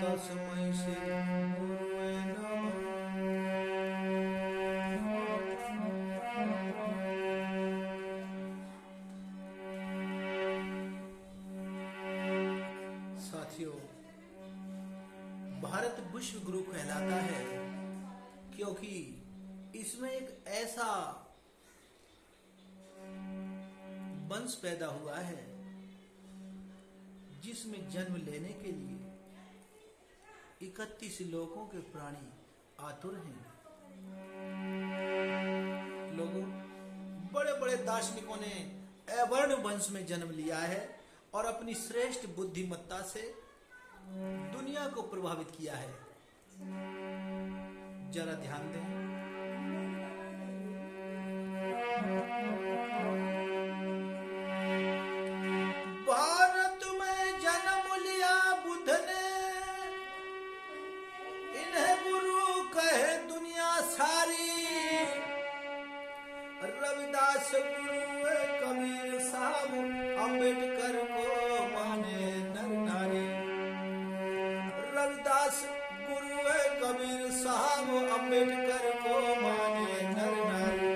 तस्मै श्री गुरुवे नमः। साथियों, भारत विश्व गुरु कहलाता है क्योंकि इसमें एक ऐसा वंश पैदा हुआ है जिसमें जन्म लेने के लिए 31 लोगों के प्राणी आतुर हैं। लोगों, बड़े बड़े दार्शनिकों ने अवर्ण वंश में जन्म लिया है और अपनी श्रेष्ठ बुद्धिमत्ता से दुनिया को प्रभावित किया है। जरा ध्यान दें। भारत में जन्म लिया बुद्ध ने, इन्हें गुरु कहे दुनिया सारी। रविदास गुरु है, कबीर साहब अम्बेडकर को माने नर नारी। रविदास गुरु है, कबीर साहब अम्बेडकर को माने नर नारी।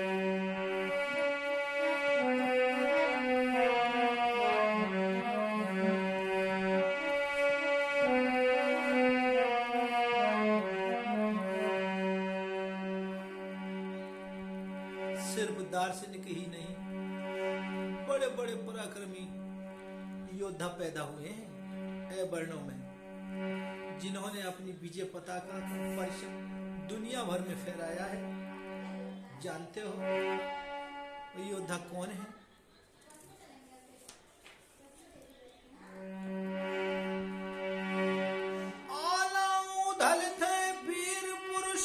सिर्फ दार्शनिक ही नहीं, बड़े बड़े पराक्रमी योद्धा पैदा हुए हैं अवर्णों में, जिन्होंने अपनी विजय पताका का परचम दुनिया भर में फहराया है। जानते हो वो योद्धा कौन है? आलाऊ धल थे वीर पुरुष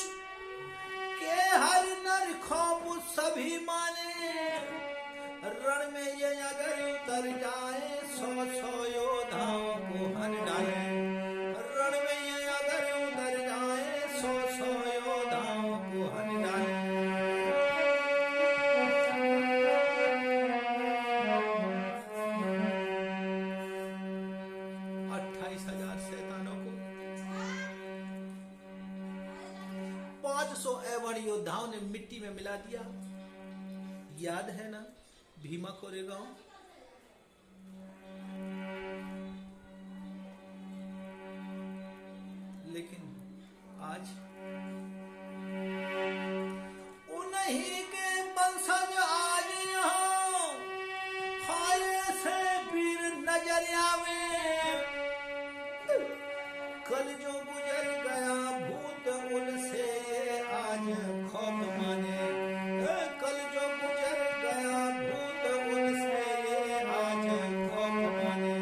के, हर नर खौफ सभी माने। रण में ये अगर उतर जाए, 100 योद्धाओं को हन डाले। रण में ये अगर उतर जाए, 100 योद्धाओं को हन डाले। 28,000 शैतानों को 500 अवर्ण योद्धाओं ने मिट्टी में मिला दिया। याद है ना भीमा कोरेगांव? लेकिन आज उन्हीं के वंशज आज यहाँ हाय से वीर नजर आवे। कल जो गुजर गया भूत, उनसे ये आज खौफ माने। कल जो गुजर गया भूत, उनसे ये आज खौफ माने।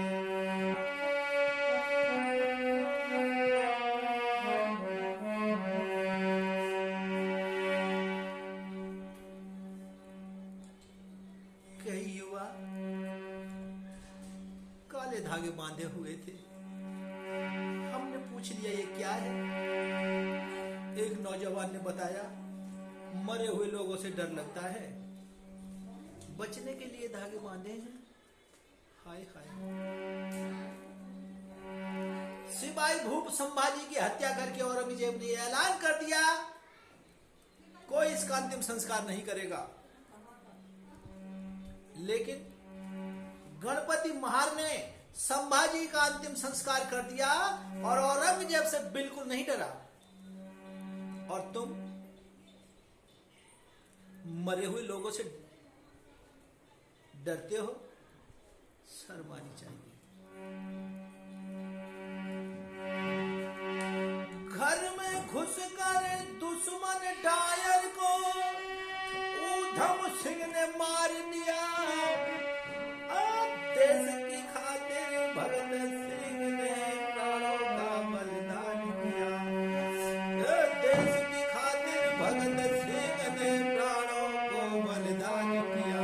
कई युवा काले धागे बांधे हुए थे। हमने पूछ लिया ये क्या है? एक नौजवान ने बताया, मरे हुए लोगों से डर लगता है, बचने के लिए धागे बांधे हैं। हाय हाय। सिपाही भूप संभाजी की हत्या करके औरंगजेब ने ऐलान कर दिया, कोई इसका अंतिम संस्कार नहीं करेगा। लेकिन गणपति महार ने संभाजी का अंतिम संस्कार कर दिया और औरंगजेब से बिल्कुल नहीं डरा। और तुम मरे हुए लोगों से डरते हो? शर्म आनी चाहिए। घर में घुसकर दुश्मन डायर को ऊधम सिंह ने मार दिया। देश की खातिर भगत सिंह ने प्राणों का बलिदान किया। देश की खातिर भगत सिंह ने प्राणों को बलिदान किया।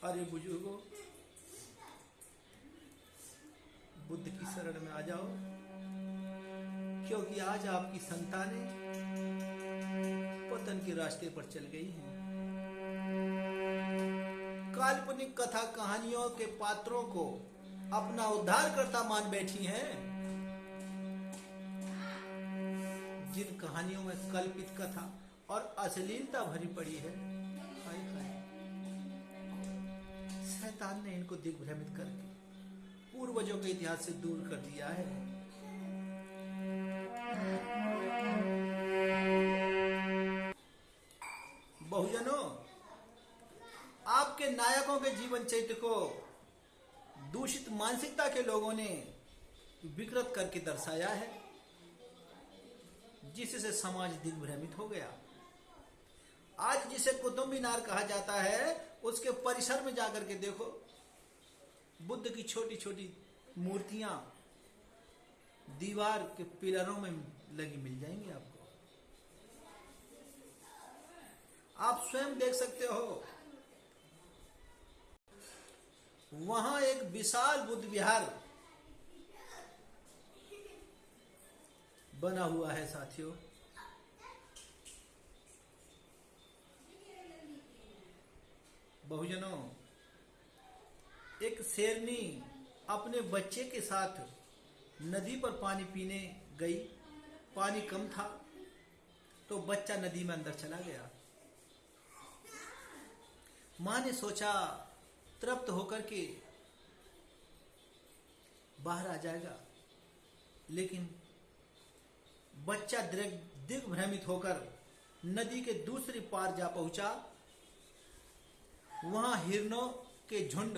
अरे बुजुर्गों, बुद्ध की शरण में आ जाओ, क्योंकि आज आपकी संतानें पतन के रास्ते पर चल गई हैं। काल्पनिक कथा कहानियों के पात्रों को अपना उद्धारकर्ता मान बैठी हैं। जिन कहानियों में कल्पित कथा और अश्लीलता भरी पड़ी है, हाय हाय, शैतान ने इनको दिग्भ्रमित करके पूर्वजों के इतिहास से दूर कर दिया है। बहुजनों, आपके नायकों के जीवन चरित्र को दूषित मानसिकता के लोगों ने विकृत करके दर्शाया है, जिससे समाज दिग्भ्रमित हो गया। आज जिसे कुतुब मीनार कहा जाता है, उसके परिसर में जाकर के देखो, बुद्ध की छोटी छोटी मूर्तियां दीवार के पिलरों में लगी मिल जाएंगी आपको। आप स्वयं देख सकते हो, वहां एक विशाल बुद्ध विहार बना हुआ है साथियों। बहुजनों, एक शेरनी अपने बच्चे के साथ नदी पर पानी पीने गई। पानी कम था तो बच्चा नदी में अंदर चला गया। मां ने सोचा तृप्त होकर के बाहर आ जाएगा, लेकिन बच्चा दिग्भ्रमित होकर नदी के दूसरी पार जा पहुंचा। वहां हिरणों के झुंड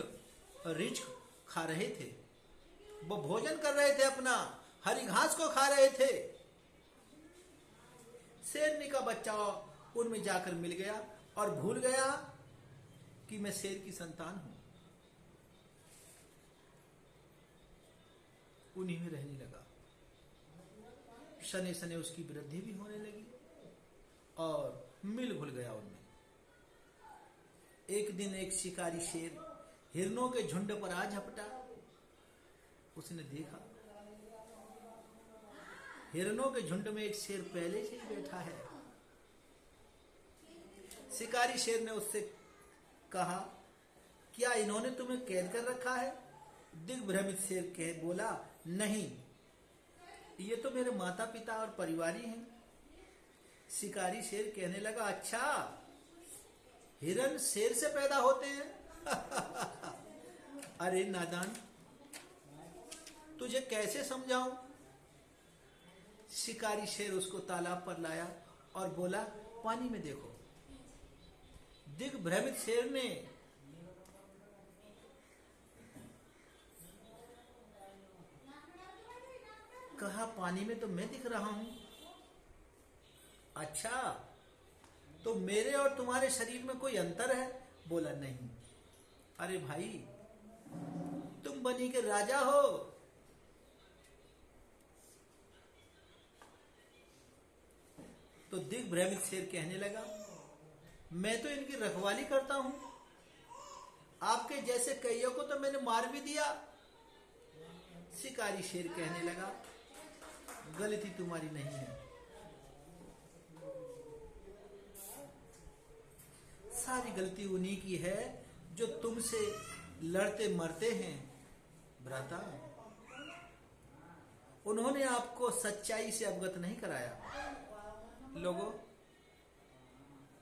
रिछ खा रहे थे। वो भोजन कर रहे थे, अपना हरी घास को खा रहे थे। शेरनी का बच्चा उनमें जाकर मिल गया और भूल गया कि मैं शेर की संतान हूं। उन्हीं में रहने लगा। शने शने उसकी वृद्धि भी होने लगी और मिल भूल गया उनमें। एक दिन एक शिकारी शेर हिरणों के झुंड पर आ झपटा। उसने देखा हिरणों के झुंड में एक शेर पहले से ही बैठा है। शिकारी शेर ने उससे कहा, क्या इन्होंने तुम्हें कैद कर रखा है? दिग्भ्रमित शेर कह बोला, नहीं, ये तो मेरे माता पिता और परिवार ही हैं। शिकारी शेर कहने लगा, अच्छा, हिरण शेर से पैदा होते हैं? अरे नादान, तुझे कैसे समझाऊं? शिकारी शेर उसको तालाब पर लाया और बोला, पानी में देखो। दिग्भ्रमित शेर ने कहा, पानी में तो मैं दिख रहा हूं। अच्छा, तो मेरे और तुम्हारे शरीर में कोई अंतर है? बोला, नहीं। अरे भाई, तुम बनी के राजा हो। तो दिग्भ्रमित शेर कहने लगा, मैं तो इनकी रखवाली करता हूं। आपके जैसे कईयों को तो मैंने मार भी दिया। शिकारी शेर कहने लगा, गलती तुम्हारी नहीं है, सारी गलती उन्हीं की है जो तुमसे लड़ते मरते हैं। भ्राता, उन्होंने आपको सच्चाई से अवगत नहीं कराया। लोगों,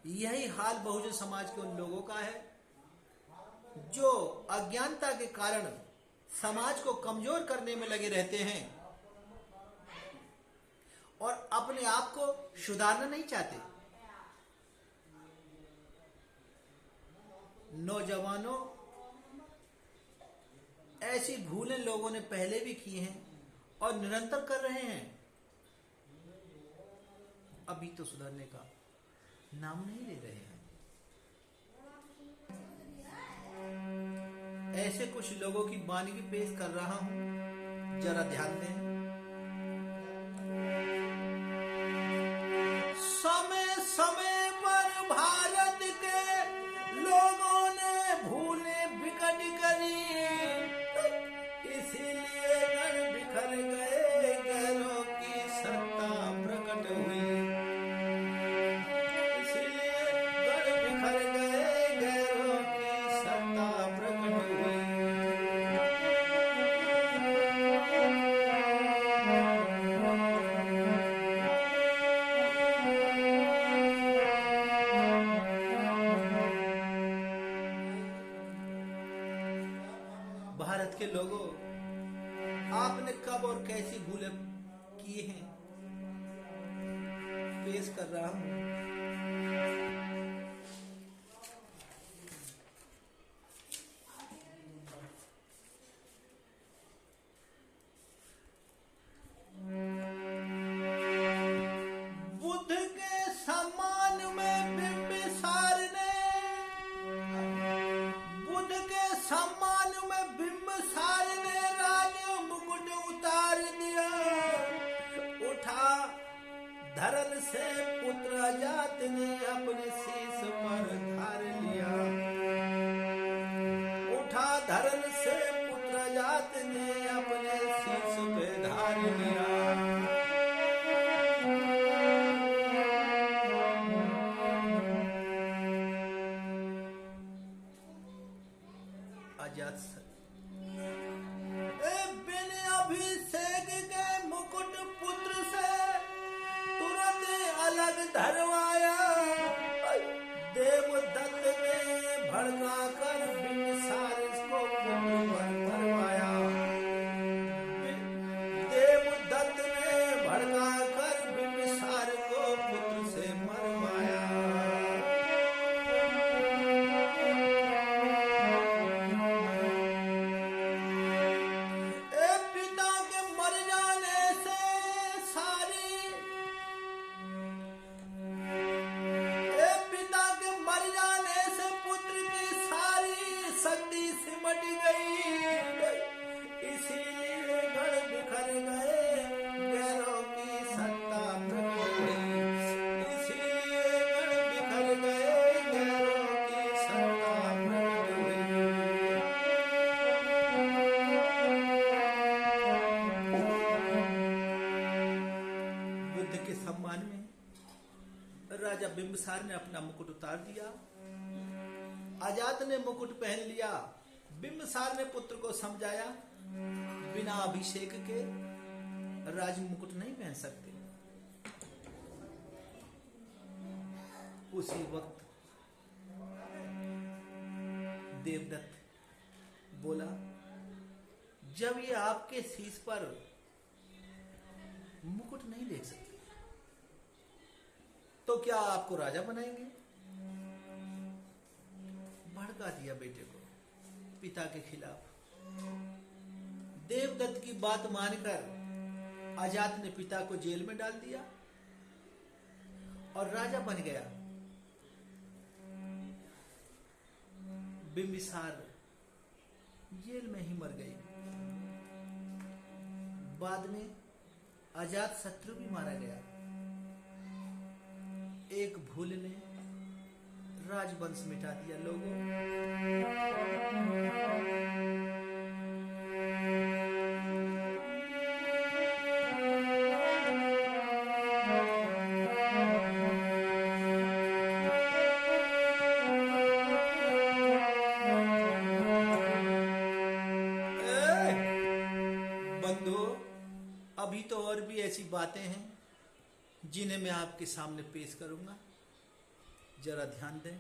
यही हाल बहुजन समाज के उन लोगों का है जो अज्ञानता के कारण समाज को कमजोर करने में लगे रहते हैं और अपने आप को सुधारना नहीं चाहते। नौजवानों, ऐसी भूलें लोगों ने पहले भी की हैं और निरंतर कर रहे हैं। अभी तो सुधरने का नाम नहीं ले रहे हैं। ऐसे कुछ लोगों की वानगी पेश कर रहा हूं, जरा ध्यान दें। समय समय पर भारत के लोगों ने भूलें बिकट करी, इसीलिए गण बिखर गए, गैरों की सत्ता प्रकट हुई। इसीलिए गण बिखर गए, गैरों की सत्ता के लोगों, आपने कब और कैसी भूलें की हैं पेश कर रहा हूं। बुद्ध के सम्मान में बिंबिसार ने, बुद्ध के सम्मान में बिंबिसार ने राज मुकुट उतार दिया। उठा धरल से पुत्र अजात ने अपने शीश पर धार लिया। उठा धरल से पुत्र अजात ने अपने शीश पे धार लिया। अजात बिन अभिषेक के मुकुट पुत्र से तुरंत अलग धरवाया। देवदत्त ने भड़का कर बिंबिसार को पुत्र पर धरवाया। देवदत्त ने भड़का कर बिंबिसार को पुत्र से मरवाया। सिमट गई, इसीलिए गढ़ बिखर गए, गैरों की सत्ता प्रकट हुई। इसीलिए गढ़ बिखर गए, गैरों की सत्ता प्रकट हुई। बुद्ध के सम्मान में राजा बिंबिसार ने अपना मुकुट उतार दिया। अजात ने मुकुट पहन लिया। बिंबिसार ने पुत्र को समझाया, बिना अभिषेक के राज मुकुट नहीं पहन सकते। उसी वक्त देवदत्त बोला, जब ये आपके शीश पर मुकुट नहीं ले सकते तो क्या आपको राजा बनाएंगे? भड़का दिया बेटे को पिता के खिलाफ। देवदत्त की बात मानकर अजात ने पिता को जेल में डाल दिया और राजा बन गया। बिंबिसार जेल में ही मर गई। बाद में अजात शत्रु भी मारा गया। एक भूल ने राजवंश मिटा दिया लोगों। बंधु, अभी तो और भी ऐसी बातें हैं जिन्हें मैं आपके सामने पेश करूंगा। जरा ध्यान दें।